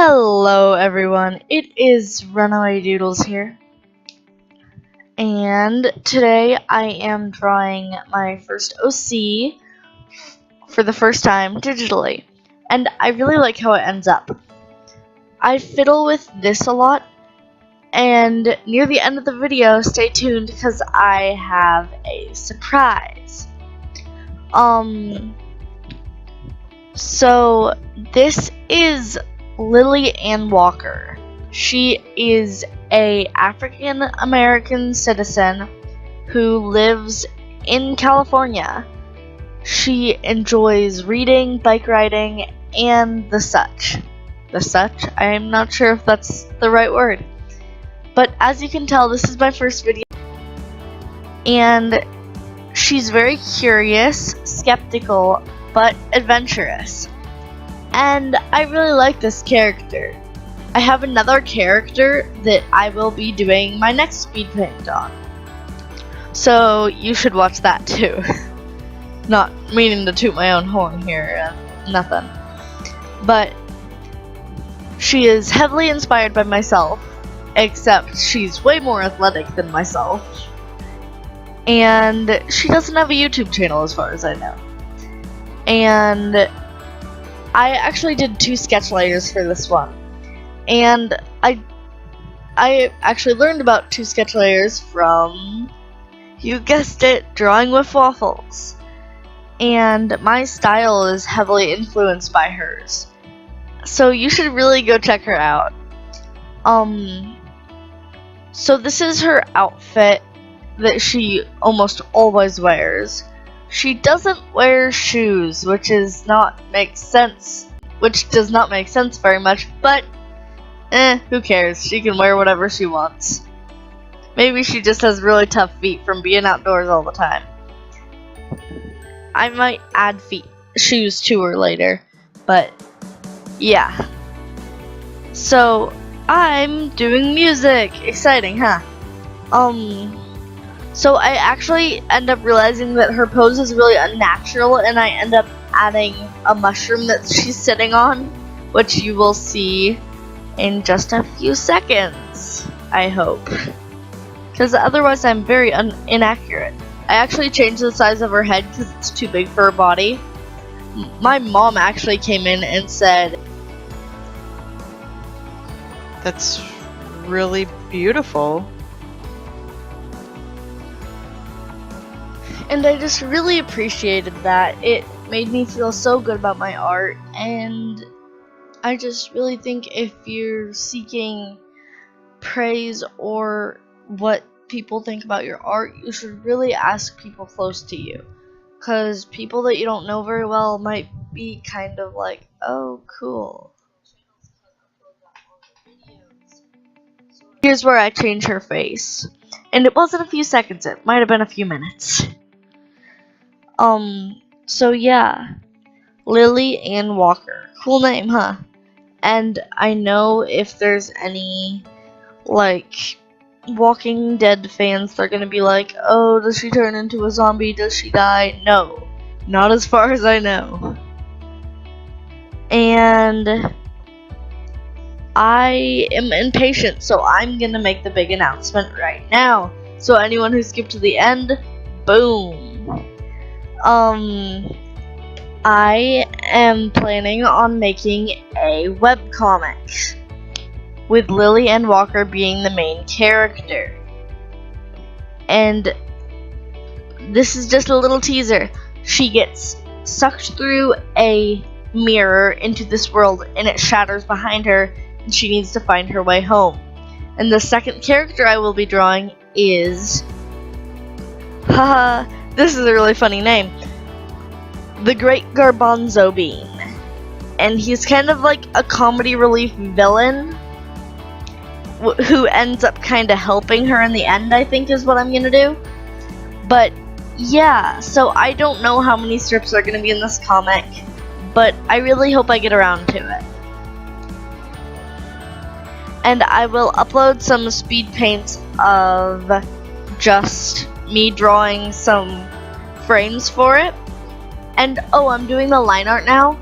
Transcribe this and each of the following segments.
Hello everyone, it is Runaway Doodles here, and today I am drawing my first OC for the first time digitally, and I really like how it ends up. I fiddle with this a lot, and near the end of the video, stay tuned because I have a surprise. So this is Lily Ann Walker. She is a African American citizen who lives in California. She enjoys reading, bike riding, and the such. The such? I'm not sure if that's the right word. But as you can tell, this is my first video. And she's very curious, skeptical, but adventurous. And I really like this character. I have another character that I will be doing my next speed paint on. So you should watch that too. Not meaning to toot my own horn here, nothing. But she is heavily inspired by myself, except she's way more athletic than myself. And she doesn't have a YouTube channel as far as I know. And I actually did 2 sketch layers for this one, and I actually learned about 2 sketch layers from, you guessed it, Drawing with Waffles, and my style is heavily influenced by hers, so you should really go check her out. So this is her outfit that she almost always wears. She doesn't wear shoes, which does not make sense very much, but who cares? She can wear whatever she wants. Maybe she just has really tough feet from being outdoors all the time. I might add shoes to her later, but yeah. So I'm doing music. Exciting, huh? So I actually end up realizing that her pose is really unnatural, and I end up adding a mushroom that she's sitting on, which you will see in just a few seconds, I hope. Because otherwise I'm very inaccurate. I actually changed the size of her head because it's too big for her body. My mom actually came in and said, "That's really beautiful." And I just really appreciated that. It made me feel so good about my art, and I just really think if you're seeking praise or what people think about your art, you should really ask people close to you. Because people that you don't know very well might be kind of like, oh, cool. Here's where I change her face. And it wasn't a few seconds, it might have been a few minutes. So yeah, Lily Ann Walker. Cool name, huh? And I know if there's any, like, Walking Dead fans, they're gonna be like, oh, does she turn into a zombie? Does she die? No, not as far as I know. And I am impatient, so I'm gonna make the big announcement right now. So anyone who skipped to the end, boom. I am planning on making a webcomic with Lily Ann Walker being the main character. And this is just a little teaser. She gets sucked through a mirror into this world and it shatters behind her and she needs to find her way home. And the second character I will be drawing is, this is a really funny name, the Great Garbanzo Bean. And he's kind of like a comedy relief villain who ends up kind of helping her in the end, I think is what I'm gonna do. But yeah, so I don't know how many strips are gonna be in this comic, but I really hope I get around to it. And I will upload some speed paints of just me drawing some frames for it. And oh, I'm doing the line art now,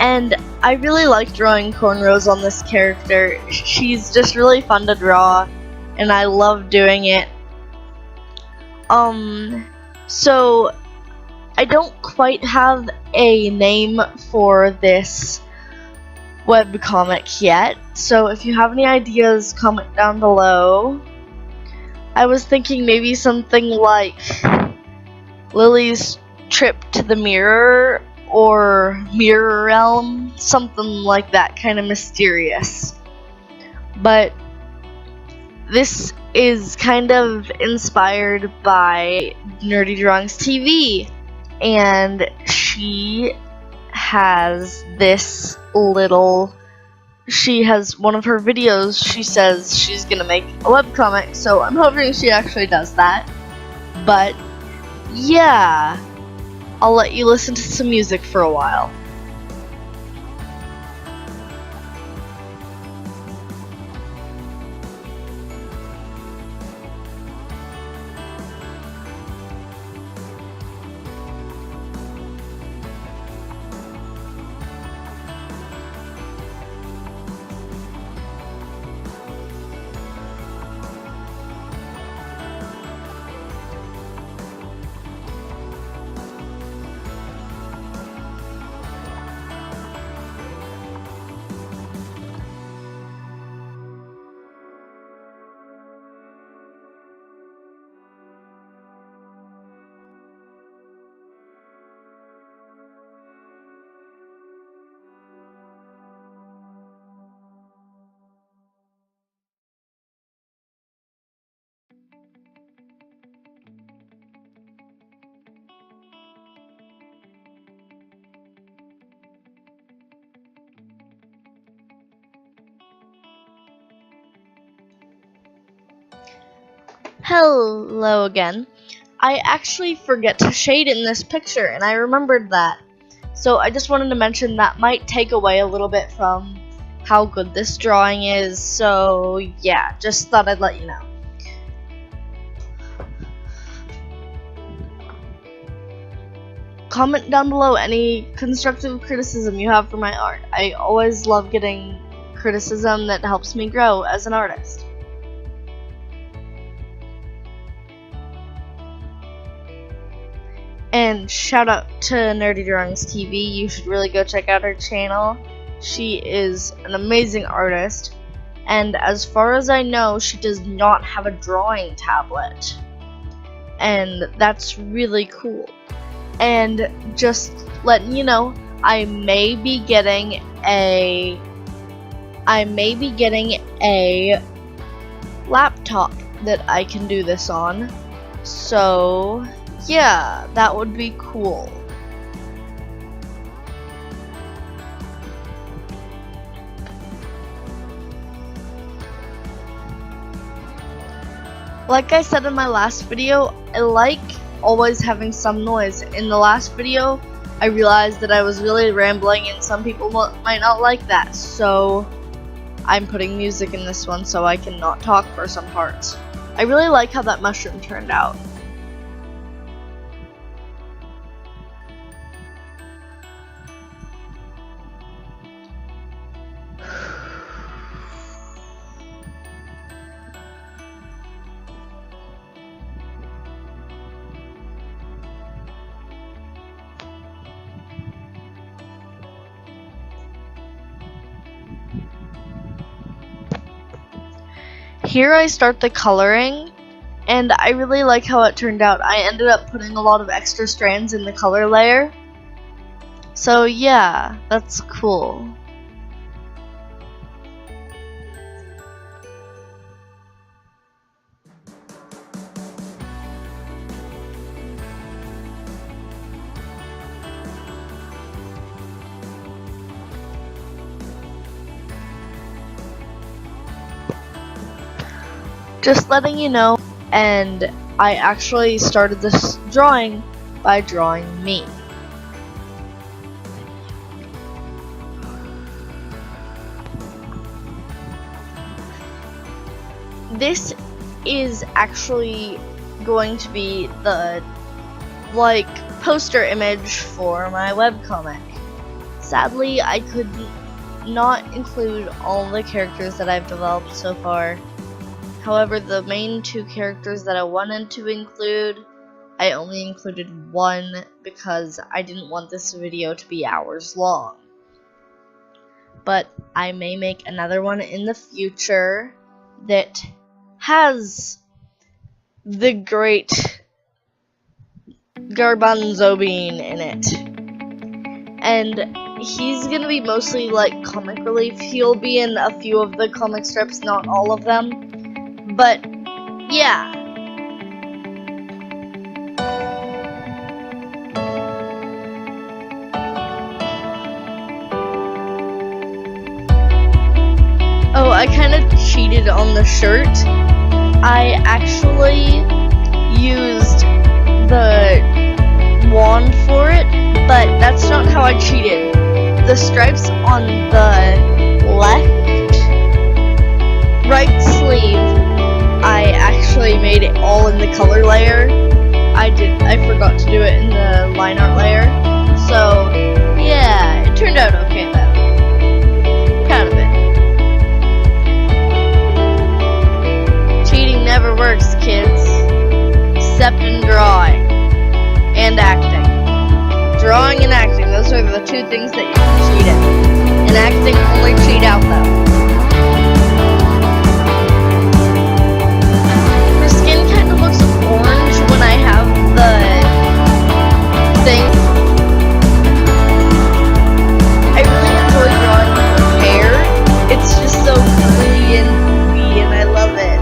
and I really like drawing cornrows on this character. She's just really fun to draw, and I love doing it. So I don't quite have a name for this webcomic yet, so if you have any ideas, comment down below. I was thinking maybe something like Lily's Trip to the Mirror or Mirror Realm, something like that, kind of mysterious. But this is kind of inspired by Nerdy Drawings TV, and she has one of her videos, she says she's gonna make a webcomic, so I'm hoping she actually does that. But yeah, I'll let you listen to some music for a while. Hello again. I actually forget to shade in this picture, and I remembered that. So I just wanted to mention that might take away a little bit from how good this drawing is, so yeah, just thought I'd let you know. Comment down below any constructive criticism you have for my art. I always love getting criticism that helps me grow as an artist. And shout out to Nerdy Drawings TV. You should really go check out her channel. She is an amazing artist, and as far as I know, she does not have a drawing tablet, and that's really cool. And just letting you know, I may be getting a laptop that I can do this on. So yeah, that would be cool. Like I said in my last video, I like always having some noise. In the last video, I realized that I was really rambling and some people might not like that, so I'm putting music in this one so I can not talk for some parts. I really like how that mushroom turned out. Here I start the coloring, and I really like how it turned out. I ended up putting a lot of extra strands in the color layer. So yeah, that's cool. Just letting you know, and I actually started this drawing by drawing me. This is actually going to be the poster image for my webcomic. Sadly, I couldn't not include all the characters that I've developed so far. However, the main two characters that I wanted to include, I only included one because I didn't want this video to be hours long. But I may make another one in the future that has the great garbanzo bean in it. And he's gonna be mostly like comic relief. He'll be in a few of the comic strips, not all of them. But yeah. Oh, I kind of cheated on the shirt. I actually used the wand for it, but that's not how I cheated. The stripes on the right sleeve, I actually made it all in the color layer. I forgot to do it in the line art layer. So yeah, it turned out okay though. Proud of it. Cheating never works, kids. Except in drawing and acting. Drawing and acting, those are the two things that you can cheat in. And acting only cheat out though. Her skin kind of looks orange when I have the thing. I really enjoy drawing her hair. It's just so pretty and goofy and I love it.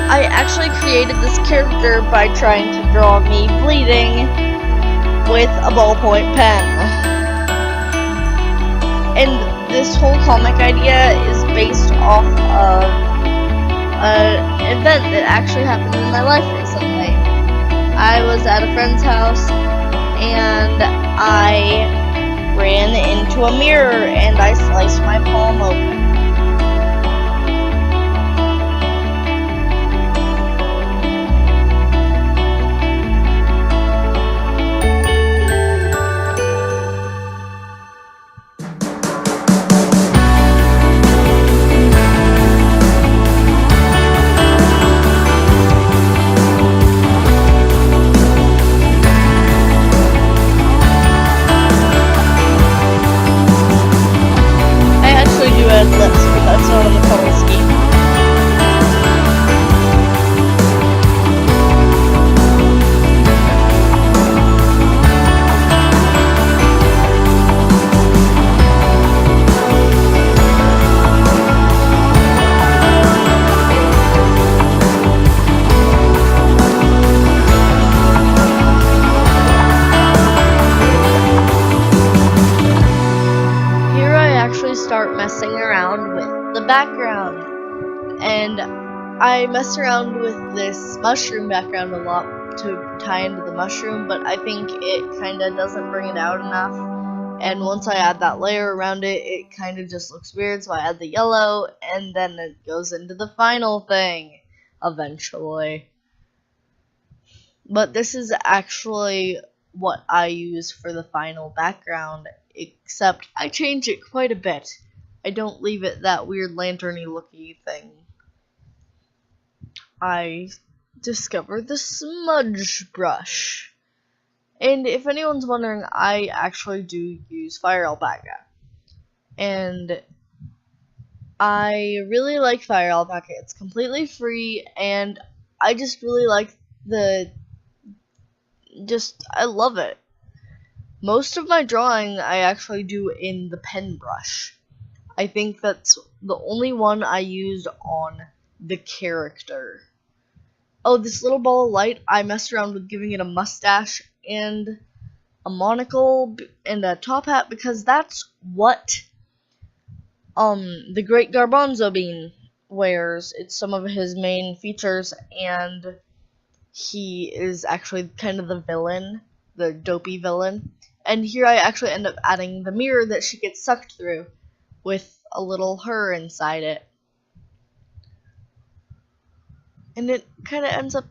I actually created this character by trying to draw me bleeding with a ballpoint pen. And this whole comic idea is based off of an event that actually happened in my life recently. I was at a friend's house and I ran into a mirror and I sliced my palm open. Lips, but that's not on the color scheme. Here I actually start messing around with the background, and I mess around with this mushroom background a lot to tie into the mushroom, but I think it kinda doesn't bring it out enough, and once I add that layer around it, it kinda just looks weird, so I add the yellow, and then it goes into the final thing, eventually. But this is actually what I use for the final background, except I change it quite a bit. I don't leave it that weird lanterny looky thing. I discovered the smudge brush. And if anyone's wondering, I actually do use Fire Alpaca. And I really like Fire Alpaca. It's completely free, and I just really like I love it. Most of my drawing I actually do in the pen brush. I think that's the only one I used on the character. Oh, this little ball of light, I messed around with giving it a mustache and a monocle and a top hat because that's what the Great Garbanzo Bean wears. It's some of his main features, and he is actually kind of the villain, the dopey villain. And here I actually end up adding the mirror that she gets sucked through with a little her inside it. And it kind of ends up